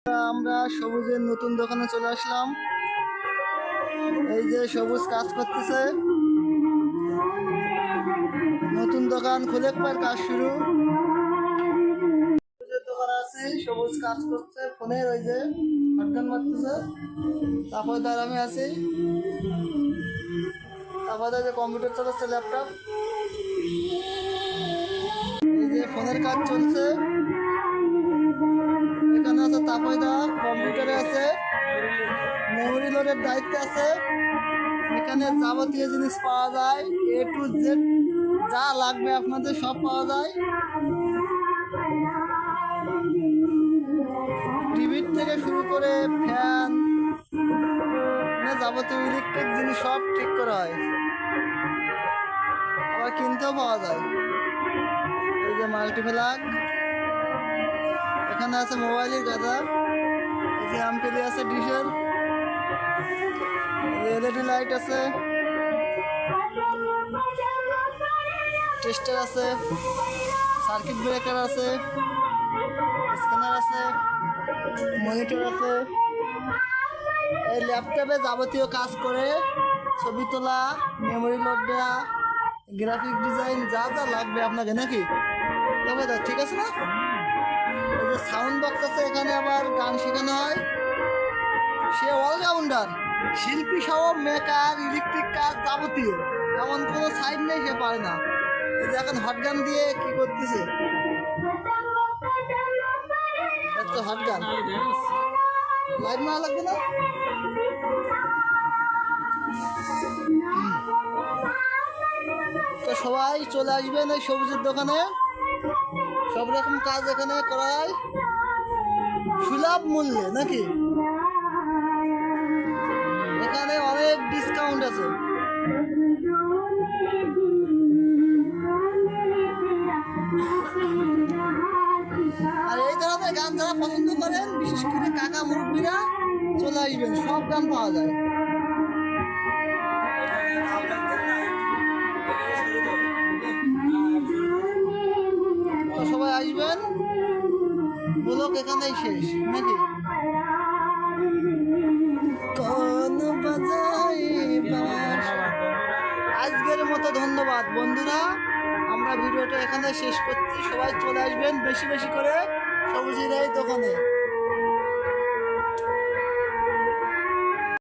আমরা সবুজের নতুন দোকানে চলে আসলাম। এই যে সবুজ কাজ করতেছে, নতুন দোকান খুলে একবার কাজ শুরু। সবুজের দোকান আছে, সবুজ কাজ করছে ফোনের, ওই যে হটগান মারতেছে। তারপরে তার আমি আছি, তারপরে যে কম্পিউটার চালাচ্ছে, ল্যাপটপ। এই যে ফোনের কাজ চলছে। এখানে আছে তাপয়দা, কম্পিউটারে আছে, মেমোরি লোডের দায়িত্বে আছে। এখানে যাবতীয় জিনিস পাওয়া যায়, এ টু জেড যা লাগবে আপনাদের সব পাওয়া যায়। টিভির থেকে শুরু করে ফ্যান, যাবতীয় ইলেকট্রিক জিনিস সব ঠিক করা হয়, আবার কিনতেও পাওয়া যায়। এই যে মাল্টিপ্লাগ, এখানে আছে মোবাইলের গাদা, এই যে অ্যাম্পেলি আছে ডিশের, এলইডি লাইট আছে, টেস্টার আছে, সার্কিট ব্রেকার আছে, স্ক্যানার আছে, মনিটর আছে। এই ল্যাপটপে যাবতীয় কাজ করে ছবি তোলা, মেমোরি লোড দেওয়া, গ্রাফিক ডিজাইন যা যা লাগবে আপনাকে, নাকি তবে তো ঠিক আছে না? এই যে সাউন্ড বক্স আছে, এখানে আবার গান শেখানো হয়। সে অলরাউন্ডার, শিল্পী সহ মেকার, ইলেকট্রিক কাজ যাবতীয়, এমন কোনো সাইড নেই সে পারে না। এই যে এখন হটগান দিয়ে কি করতেছে, একটা হটগান, লাইট মারা লাগবে না? তো সবাই চলে আসবেন এই সবুজের দোকানে, সব রকম কাজ এখানে করা হয় সুলভ মূল্যে, নাকি? এখানে অনেক ডিসকাউন্ট আছে। আর এই ধরনের গান যারা পছন্দ করেন, বিশেষ করে কাকা মুরব্বীরা, চলে আসবেন, সব গান পাওয়া যায়। তো সবাই আসবেন, ব্লগ এখানেই শেষ, নাকি? কোন আজকের মতো ধন্যবাদ বন্ধুরা, আমরা ভিডিওটা এখানে শেষ করছি। সবাই চলে আসবেন বেশি বেশি করে সবুজের এই দোকানে।